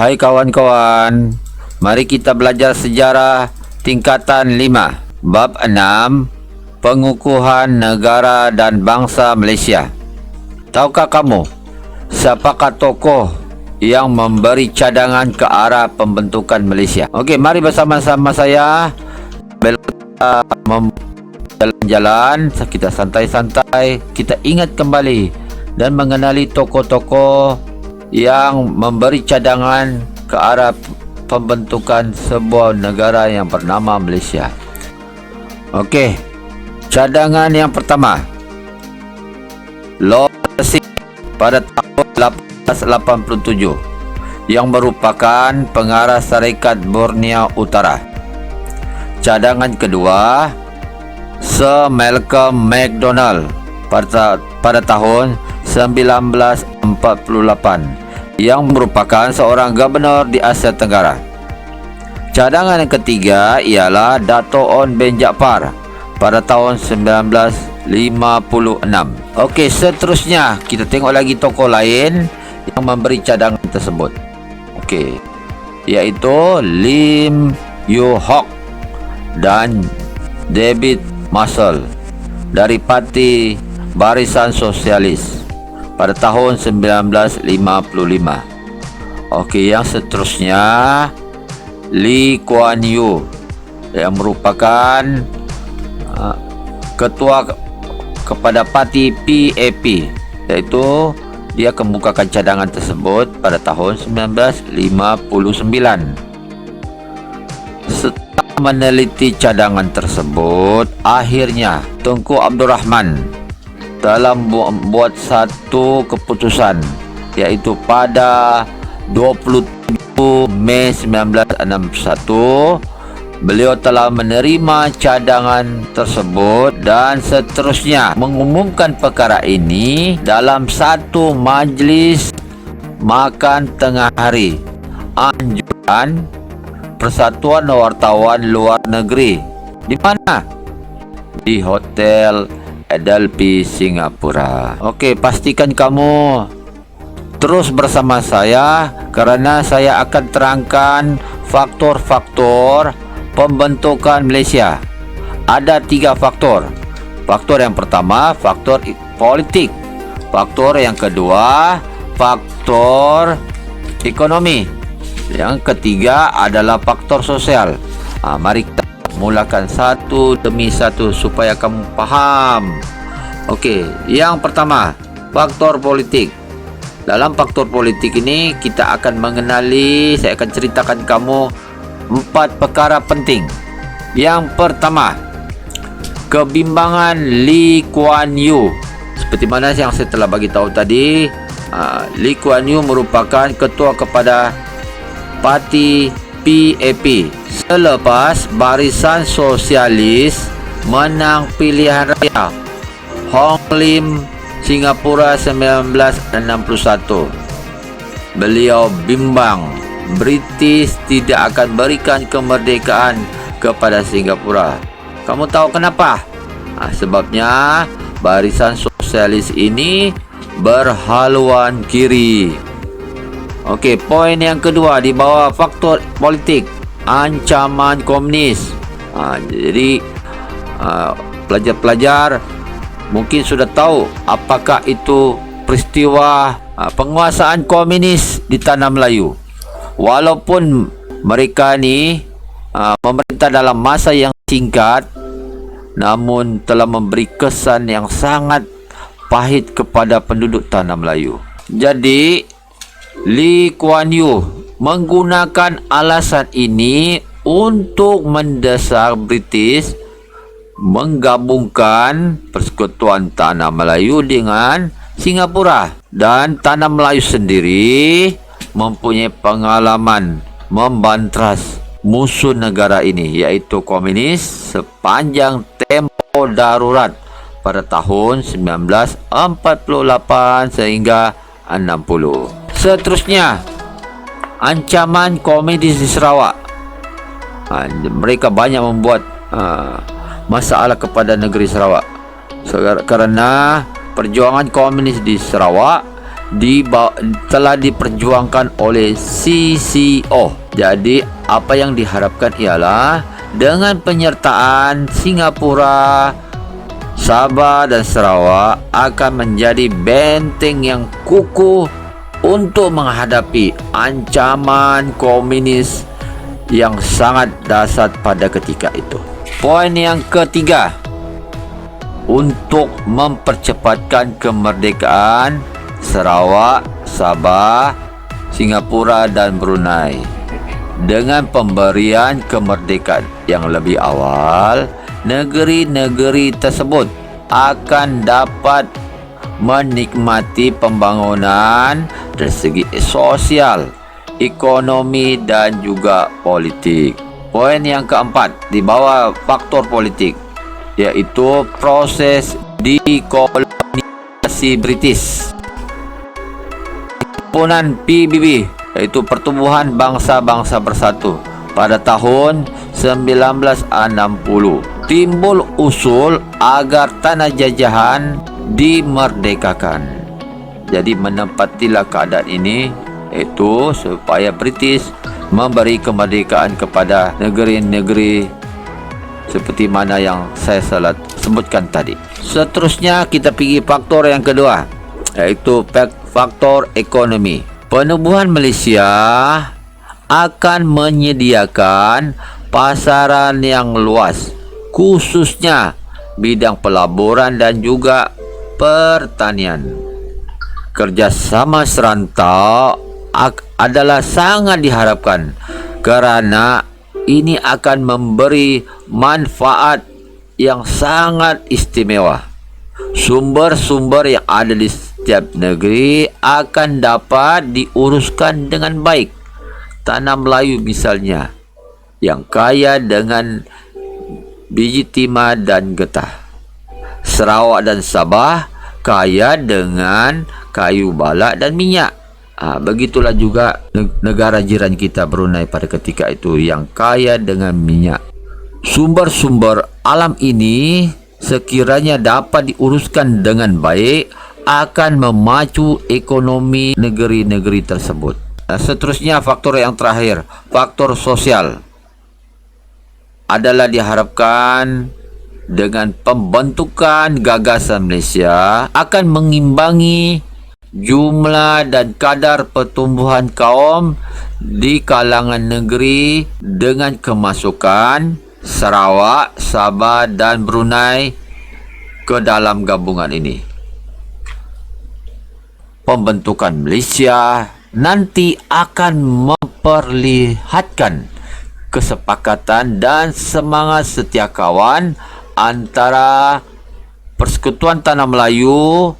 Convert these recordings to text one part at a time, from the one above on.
Hai kawan-kawan, mari kita belajar sejarah tingkatan 5, bab 6, pengukuhan negara dan bangsa Malaysia. Tahukah kamu, siapakah tokoh yang memberi cadangan ke arah pembentukan Malaysia? Okey, mari bersama-sama saya jalan-jalan, kita santai-santai, kita ingat kembali dan mengenali tokoh-tokoh yang memberi cadangan ke arah pembentukan sebuah negara yang bernama Malaysia. Okey, cadangan yang pertama, Lord Persik pada tahun 1887 yang merupakan pengarah Syarikat Borneo Utara. Cadangan kedua, Sir Malcolm McDonald pada tahun 1948 yang merupakan seorang gubernur di Asia Tenggara. Cadangan yang ketiga ialah Dato' Onn bin Jaafar pada tahun 1956. Okey, seterusnya kita tengok lagi tokoh lain yang memberi cadangan tersebut. Okey, iaitu Lim Yew Hock dan David Marshall dari Parti Barisan Sosialis pada tahun 1955. Okey, yang seterusnya Lee Kuan Yew yang merupakan ketua kepada parti PAP, iaitu dia kemukakan cadangan tersebut pada tahun 1959. Setelah meneliti cadangan tersebut, akhirnya Tunku Abdul Rahman dalam membuat satu keputusan, iaitu pada 27 Mei 1961 beliau telah menerima cadangan tersebut dan seterusnya mengumumkan perkara ini dalam satu majlis makan tengah hari anjuran Persatuan Wartawan Luar Negeri. Di mana? Di Hotel Adelphi, Singapura. Okey, pastikan kamu terus bersama saya kerana saya akan terangkan faktor-faktor pembentukan Malaysia. Ada 3 faktor. Faktor yang pertama, faktor politik. Faktor yang kedua, faktor ekonomi. Yang ketiga adalah faktor sosial. Mari kita mulakan satu demi satu supaya kamu faham. Okey, yang pertama, faktor politik. Dalam faktor politik ini kita akan mengenali, saya akan ceritakan kamu 4 perkara penting. Yang pertama, kebimbangan Lee Kuan Yew. Seperti mana yang saya telah bagi tahu tadi, Lee Kuan Yew merupakan ketua kepada parti PAP selepas Barisan Sosialis menang pilihan raya Hong Lim, Singapura 1961. Beliau bimbang British tidak akan berikan kemerdekaan kepada Singapura. Kamu tahu kenapa? Sebabnya Barisan Sosialis ini berhaluan kiri. Okey, poin yang kedua di bawah faktor politik, ancaman komunis. Jadi pelajar-pelajar mungkin sudah tahu apakah itu peristiwa penguasaan komunis di tanah Melayu. Walaupun mereka ni memerintah dalam masa yang singkat, namun telah memberi kesan yang sangat pahit kepada penduduk tanah Melayu. Jadi Lee Kuan Yew menggunakan alasan ini untuk mendesak British menggabungkan Persekutuan Tanah Melayu dengan Singapura. Dan Tanah Melayu sendiri mempunyai pengalaman membantras musuh negara ini, iaitu komunis, sepanjang tempoh darurat pada tahun 1948 sehingga 60. Seterusnya, ancaman komunis di Sarawak. Mereka banyak membuat masalah kepada negeri Sarawak kerana perjuangan komunis di Sarawak telah diperjuangkan oleh CCO. Jadi apa yang diharapkan ialah dengan penyertaan Singapura, Sabah dan Sarawak akan menjadi benteng yang kukuh untuk menghadapi ancaman komunis yang sangat dahsyat pada ketika itu. Poin yang ketiga, untuk mempercepatkan kemerdekaan Sarawak, Sabah, Singapura dan Brunei dengan pemberian kemerdekaan yang lebih awal, negeri-negeri tersebut akan dapat menikmati pembangunan dari segi sosial, ekonomi dan juga politik. Poin yang keempat di bawah faktor politik, yaitu proses dekolonialisasi British. Himpunan PBB, yaitu Pertubuhan Bangsa-Bangsa Bersatu, pada tahun 1960 timbul usul agar tanah jajahan dimerdekakan. Jadi menempatilah keadaan ini, yaitu supaya British memberi kemerdekaan kepada negeri-negeri seperti mana yang saya sebutkan tadi. Seterusnya kita pergi faktor yang kedua, yaitu faktor ekonomi. Penubuhan Malaysia akan menyediakan pasaran yang luas, khususnya bidang pelaburan dan juga pertanian. Kerjasama serantau adalah sangat diharapkan kerana ini akan memberi manfaat yang sangat istimewa. Sumber-sumber yang ada di setiap negeri akan dapat diuruskan dengan baik. Tanah Melayu misalnya, yang kaya dengan biji timah dan getah. Sarawak dan Sabah kaya dengan kayu balak dan minyak. Begitulah juga negara jiran kita Brunei pada ketika itu yang kaya dengan minyak. Sumber-sumber alam ini sekiranya dapat diuruskan dengan baik akan memacu ekonomi negeri-negeri tersebut. Seterusnya faktor yang terakhir, faktor sosial, adalah diharapkan dengan pembentukan gagasan Malaysia akan mengimbangi jumlah dan kadar pertumbuhan kaum di kalangan negeri dengan kemasukan Sarawak, Sabah dan Brunei ke dalam gabungan ini. Pembentukan Malaysia nanti akan memperlihatkan kesepakatan dan semangat setia kawan antara Persekutuan Tanah Melayu,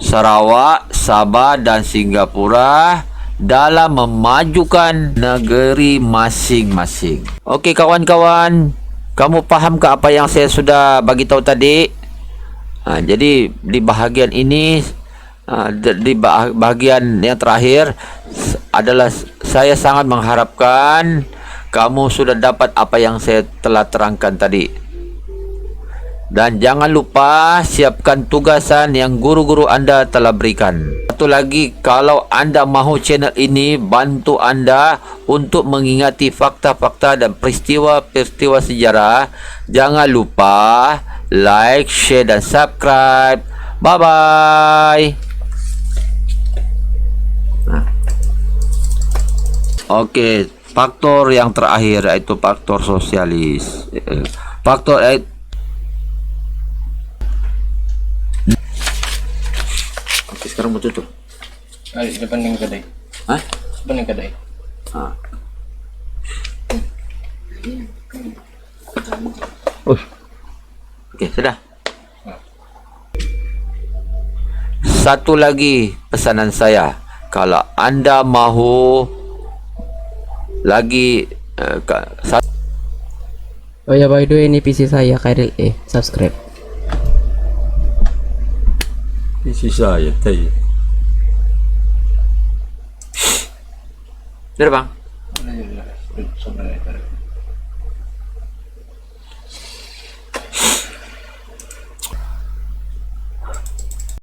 Sarawak, Sabah dan Singapura dalam memajukan negeri masing-masing. Okey kawan-kawan, kamu faham ke apa yang saya sudah bagi tahu tadi? Jadi di bahagian ini, di bahagian yang terakhir adalah saya sangat mengharapkan kamu sudah dapat apa yang saya telah terangkan tadi. Dan jangan lupa siapkan tugasan yang guru-guru anda telah berikan. Satu lagi, kalau anda mahu channel ini bantu anda untuk mengingati fakta-fakta dan peristiwa-peristiwa sejarah, jangan lupa like, share dan subscribe. Bye-bye. Okey, faktor yang terakhir iaitu faktor sosialis. Faktor Okey, sekarang mau tutup. Depan yang kedai. Depan yang kedai. Okey, sudah. Satu lagi pesanan saya, kalau anda mahu lagi oh ya, by the way, ini PC saya Khairil subscribe. PC saya tadi. Sudah bang? Sobrang